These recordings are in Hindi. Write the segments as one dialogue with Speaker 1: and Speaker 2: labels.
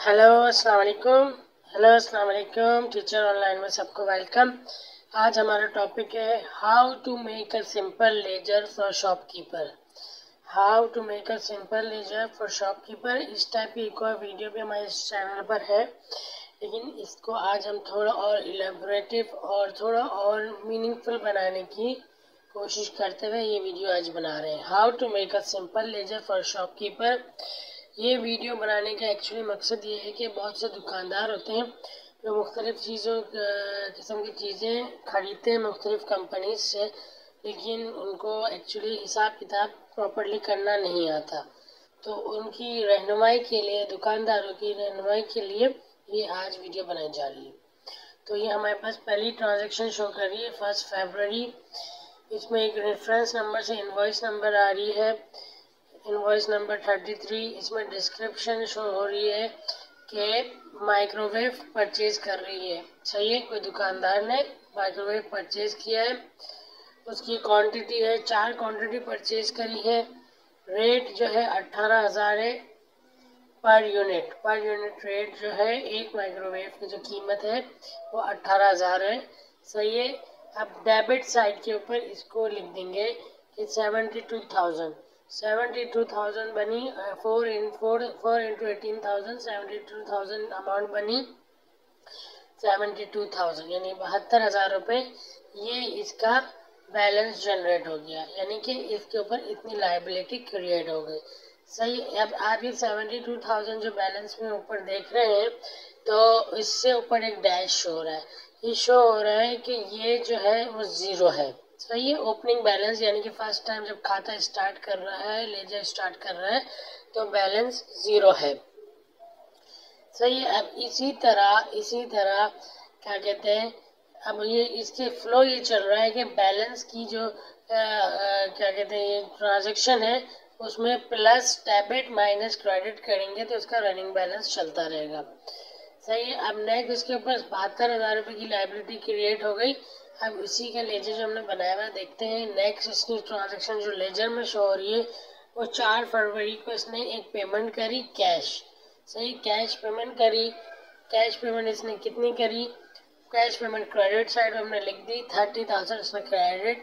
Speaker 1: हेलो अस्सलाम वालेकुम। टीचर ऑनलाइन में सबको वेलकम। आज हमारा टॉपिक है how to make a simple ledger for shopkeeper. इस टाइप की एक और वीडियो भी हमारे इस चैनल पर है, लेकिन इसको आज हम थोड़ा और इलेबोरेटिव और थोड़ा और मीनिंगफुल बनाने की कोशिश करते हुए ये वीडियो आज बना रहे हैं। How to make a simple ledger for shopkeeper. ये वीडियो बनाने का एक्चुअली मकसद ये है कि बहुत से दुकानदार होते हैं जो मुख्तलिफ़ किस्म की चीज़ें खरीदते हैं मुख्तलिफ़ कंपनीज से, लेकिन उनको एक्चुअली हिसाब किताब प्रॉपर्ली करना नहीं आता। तो उनकी रहनुमाई के लिए, दुकानदारों की रहनुमाई के लिए ये आज वीडियो बनाई जा रही है। तो ये हमारे पास पहली ट्रांजैक्शन शो कर रही है 1 फरवरी। इसमें एक रेफरेंस नंबर से इनवॉइस नंबर आ रही है, इनवॉइस नंबर 33। इसमें डिस्क्रिप्शन शो हो रही है कि माइक्रोवेव परचेज कर रही है। सही है, कोई दुकानदार ने माइक्रोवेव परचेज किया है, उसकी क्वांटिटी है 4 क्वांटिटी परचेज करी है। रेट जो है 18,000 है पर यूनिट रेट जो है एक माइक्रोवेव की जो कीमत है वो 18,000 है। सही है। अब डेबिट साइड के ऊपर इसको लिख देंगे कि 72,000 बनी। 4 इंटू 18,000 72,000 अमाउंट बनी। 72,000 यानी 72,000 रुपये ये इसका बैलेंस जनरेट हो गया, यानी कि इसके ऊपर इतनी लायबिलिटी क्रिएट हो गई। सही। अब आप ये 72,000 जो बैलेंस में ऊपर देख रहे हैं, तो इससे ऊपर एक डैश शो हो रहा है। ये शो हो रहा है कि ये जो है वो ज़ीरो है। सही है। ओपनिंग बैलेंस यानी कि फर्स्ट टाइम जब खाता स्टार्ट कर रहा है, लेजर स्टार्ट कर रहा है, तो बैलेंस ज़ीरो है। सही है। अब इसी तरह क्या कहते हैं, अब ये इसके फ्लो ये चल रहा है कि बैलेंस की जो क्या कहते हैं ये ट्रांजैक्शन है, उसमें प्लस डेबिट माइनस क्रेडिट करेंगे तो इसका रनिंग बैलेंस चलता रहेगा। सही है। अब नेक्स्ट इसके ऊपर 72,000 रुपये की लायबिलिटी क्रिएट हो गई। अब इसी का लेजर जो हमने बनाया हुआ देखते हैं। नेक्स्ट इसकी ट्रांजैक्शन जो लेजर में शो हो रही है वो 4 फरवरी को इसने एक पेमेंट करी कैश। सही, कैश पेमेंट करी। कैश पेमेंट इसने कितनी करी? कैश पेमेंट क्रेडिट साइड में हमने लिख दी 30,000 इसने क्रेडिट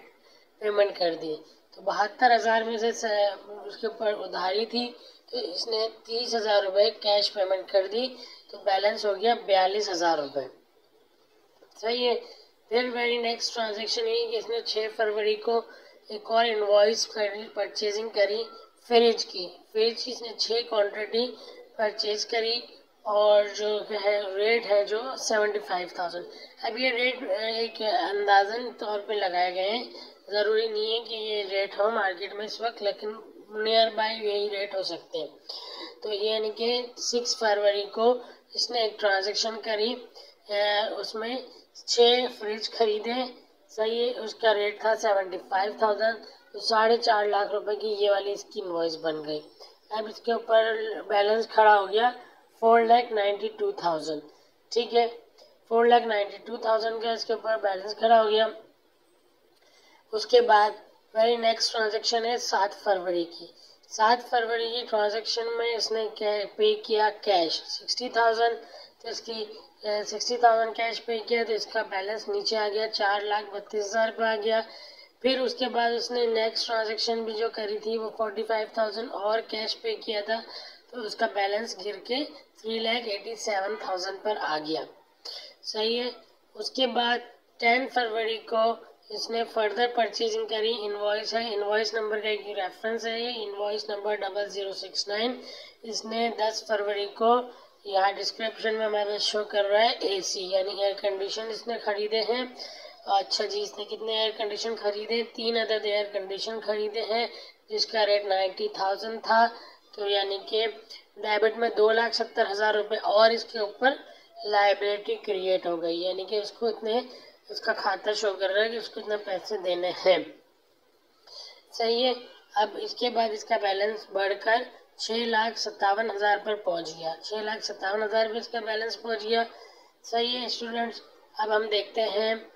Speaker 1: पेमेंट कर दी। तो 72,000 में से उसके ऊपर उधारी थी, तो इसने 30,000 रुपये कैश पेमेंट कर दी, तो बैलेंस हो गया 42,000 रुपये। सही है। फिर वेरी नेक्स्ट ट्रांजेक्शन ये कि इसने 6 फरवरी को एक और इनवॉइस परचेजिंग करी फ्रिज की इसने 6 क्वांटिटी परचेज करी, और जो है रेट है जो 75,000। अब ये रेट एक अंदाजन तौर पे लगाए गए हैं, ज़रूरी नहीं है कि ये रेट हो मार्केट में इस वक्त, लेकिन नियर बाय यही रेट हो सकते हैं। तो ये यानी कि 6 फरवरी को इसने एक ट्रांजेक्शन करी, उसमें 6 फ्रिज खरीदे। सही है। उसका रेट था 75,000, तो 4.5 लाख रुपए की ये वाली इसकी इनवॉइस बन गई। अब इसके ऊपर बैलेंस खड़ा हो गया 4,92,000। ठीक है, 4,92,000 का इसके ऊपर बैलेंस खड़ा हो गया। उसके बाद वेरी नेक्स्ट ट्रांजेक्शन है 7 फरवरी की। 7 फरवरी की ट्रांजेक्शन में इसने पे किया कैश 60,000, तो इसकी 60,000 कैश पे किया, तो इसका बैलेंस नीचे आ गया 4,32,000 पे आ गया। फिर उसके बाद उसने नेक्स्ट ट्रांजेक्शन भी जो करी थी वो 45,000 और कैश पे किया था, तो उसका बैलेंस गिर के 3,87,000 पर आ गया। सही है। उसके बाद 10 फरवरी को इसने फर्दर परचेजिंग करी। इनवॉइस है, इनवॉइस नंबर का एक रेफरेंस है, ये इनवॉइस नंबर 0069। इसने 10 फरवरी को यहाँ डिस्क्रिप्शन में हमारे शो कर रहा है एसी यानी एयर कंडीशन इसने खरीदे हैं। अच्छा जी, इसने कितने एयर कंडीशन खरीदे? 3 अदद एयर कंडीशन खरीदे हैं, जिसका रेट 90,000 था। तो यानी कि डेबिट में 2,70,000 रुपये और इसके ऊपर लायबिलिटी क्रिएट हो गई, यानी कि उसको इतने उसका खाता शो कर रहा है कि उसको इतने पैसे देने हैं। सही है। अब इसके बाद इसका बैलेंस बढ़कर 6,57,000 पर पहुंच गया। 6,57,000 पर इसका बैलेंस पहुंच गया। सही है स्टूडेंट्स। अब हम देखते हैं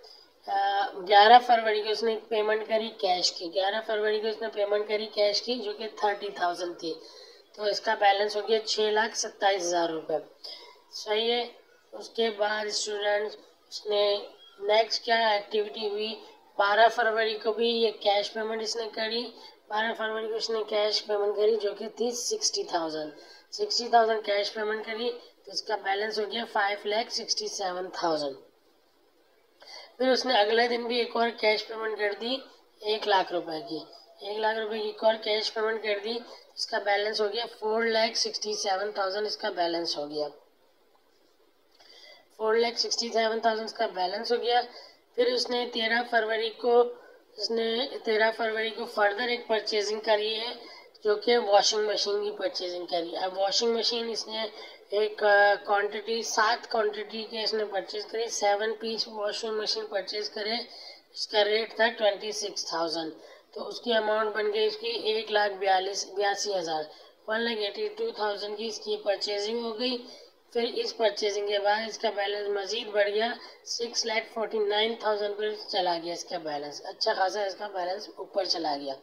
Speaker 1: 11 फरवरी को इसने पेमेंट करी कैश की। 11 फरवरी को इसने पेमेंट करी कैश की, जो कि 30,000 थी। तो इसका बैलेंस हो गया 6,27,000 रुपये। सही है। उसके बाद स्टूडेंट्स उसने नेक्स्ट क्या एक्टिविटी हुई, 12 फरवरी को भी ये कैश पेमेंट इसने करी। 12 फरवरी को इसने कैश पेमेंट करी जो कि थी 60,000 कैश पेमेंट करी। तो इसका बैलेंस हो गया 5,67,000। फिर उसने अगले दिन भी एक और कैश पेमेंट कर दी 1 लाख रुपए की। 1 लाख रुपए की एक और कैश पेमेंट कर दी। इसका बैलेंस हो गया 4,67,000 इसका बैलेंस हो गया। 4,67,000 इसका बैलेंस हो गया। फिर उसने 13 फरवरी को फर्दर एक परचेजिंग करी है जो कि वॉशिंग मशीन की परचेजिंग करी। अब वॉशिंग मशीन इसने एक क्वांटिटी 7 क्वांटिटी के इसने परचेज करी। 7 पीस वॉशिंग मशीन परचेज करे। इसका रेट था 26,000। तो उसकी अमाउंट बन गई इसकी 1,82,000 1,82,000 की इसकी परचेजिंग हो गई। फिर इस परचेजिंग के बाद इसका बैलेंस मजीद बढ़ गया 6,49,000 पर चला गया। इसका बैलेंस अच्छा खासा इसका बैलेंस ऊपर चला गया।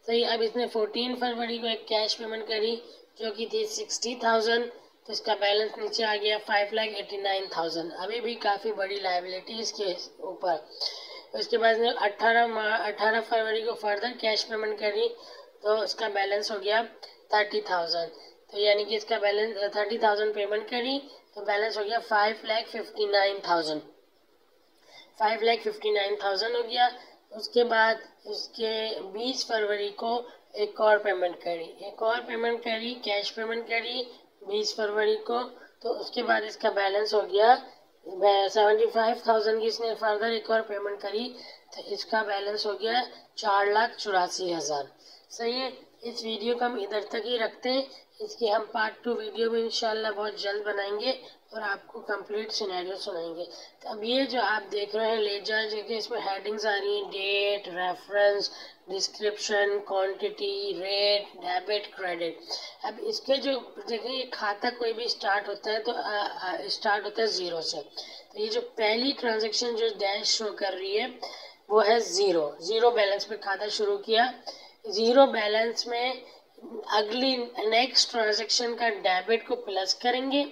Speaker 1: सही। अब इसने 14 फरवरी को एक कैश पेमेंट करी जो कि थी 60,000। तो इसका बैलेंस नीचे आ गया 5,89,000। अभी भी काफ़ी बड़ी लायबिलिटी इसके ऊपर। उसके बाद इसने 18 फरवरी को फर्दर कैश पेमेंट करी तो इसका बैलेंस हो गया 30,000। तो यानी कि इसका बैलेंस 30,000 पेमेंट करी तो बैलेंस हो गया 5,59,000। 5,59,000 हो गया। उसके बाद उसके 20 फरवरी को एक और पेमेंट करी कैश पेमेंट करी 20 फरवरी को। तो उसके बाद इसका बैलेंस हो गया 75,000 की इसने फर्दर एक और पेमेंट करी तो इसका बैलेंस हो गया 4,84,000। सही है। इस वीडियो को हम इधर तक ही रखते हैं। इसकी हम पार्ट 2 वीडियो भी इंशाल्लाह बहुत जल्द बनाएंगे और आपको कंप्लीट सिनेरियो सुनाएंगे। तो अब ये जो आप देख रहे हैं लेजर जो कि इसमें हेडिंग्स आ रही हैं date, reference, description, quantity, rate, debit, credit. अब इसके जो देखिए खाता कोई भी स्टार्ट होता है तो स्टार्ट होता है 0 से। तो ये जो पहली ट्रांजेक्शन जो डैश शो कर रही है वो है 0 बैलेंस पे खाता शुरू किया। 0 बैलेंस में अगली नेक्स्ट ट्रांजेक्शन का डेबिट को प्लस करेंगे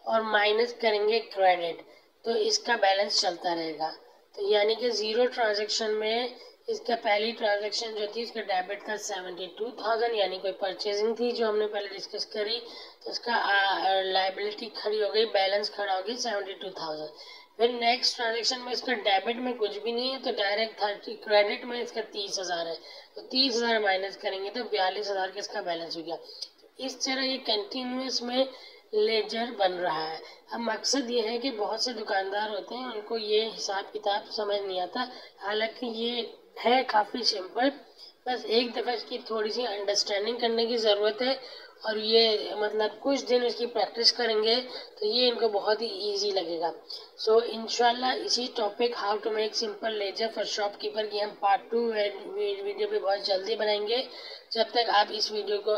Speaker 1: और माइनस करेंगे क्रेडिट। तो इसका बैलेंस चलता रहेगा। तो यानी कि 0 ट्रांजेक्शन में इसका पहली ट्रांजेक्शन जो थी इसका डेबिट था 72,000 यानी कोई परचेजिंग थी जो हमने पहले डिस्कस करी। तो इसका लायबिलिटी खड़ी हो गई, बैलेंस खड़ा हो गई 72,000। फिर नेक्स्ट ट्रांजेक्शन में इसका डेबिट में कुछ भी नहीं है तो डायरेक्ट 30, क्रेडिट में इसका 30,000 है तो 30,000 माइनस करेंगे तो 42,000 का इसका बैलेंस हो गया। तो इस तरह ये कंटिन्यूस में लेजर बन रहा है। अब मकसद ये है कि बहुत से दुकानदार होते हैं उनको ये हिसाब किताब समझ नहीं आता। हालांकि ये है काफ़ी सिंपल, बस एक दफ़ा इसकी थोड़ी सी अंडरस्टैंडिंग करने की ज़रूरत है और ये मतलब कुछ दिन इसकी प्रैक्टिस करेंगे तो ये इनको बहुत ही इजी लगेगा। सो इंशाल्लाह इसी topic how to make simple ledger for shopkeeper की हम पार्ट 2 वीडियो भी बहुत जल्दी बनाएंगे। जब तक आप इस वीडियो को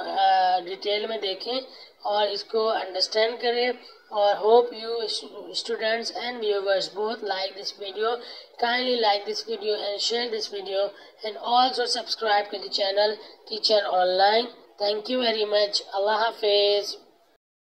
Speaker 1: डिटेल में देखें और इसको अंडरस्टैंड करें और hope you students and viewers both like this video. Kindly like this video and share this video and also subscribe to the channel Teacher Online. Thank you very much. Allah Hafiz.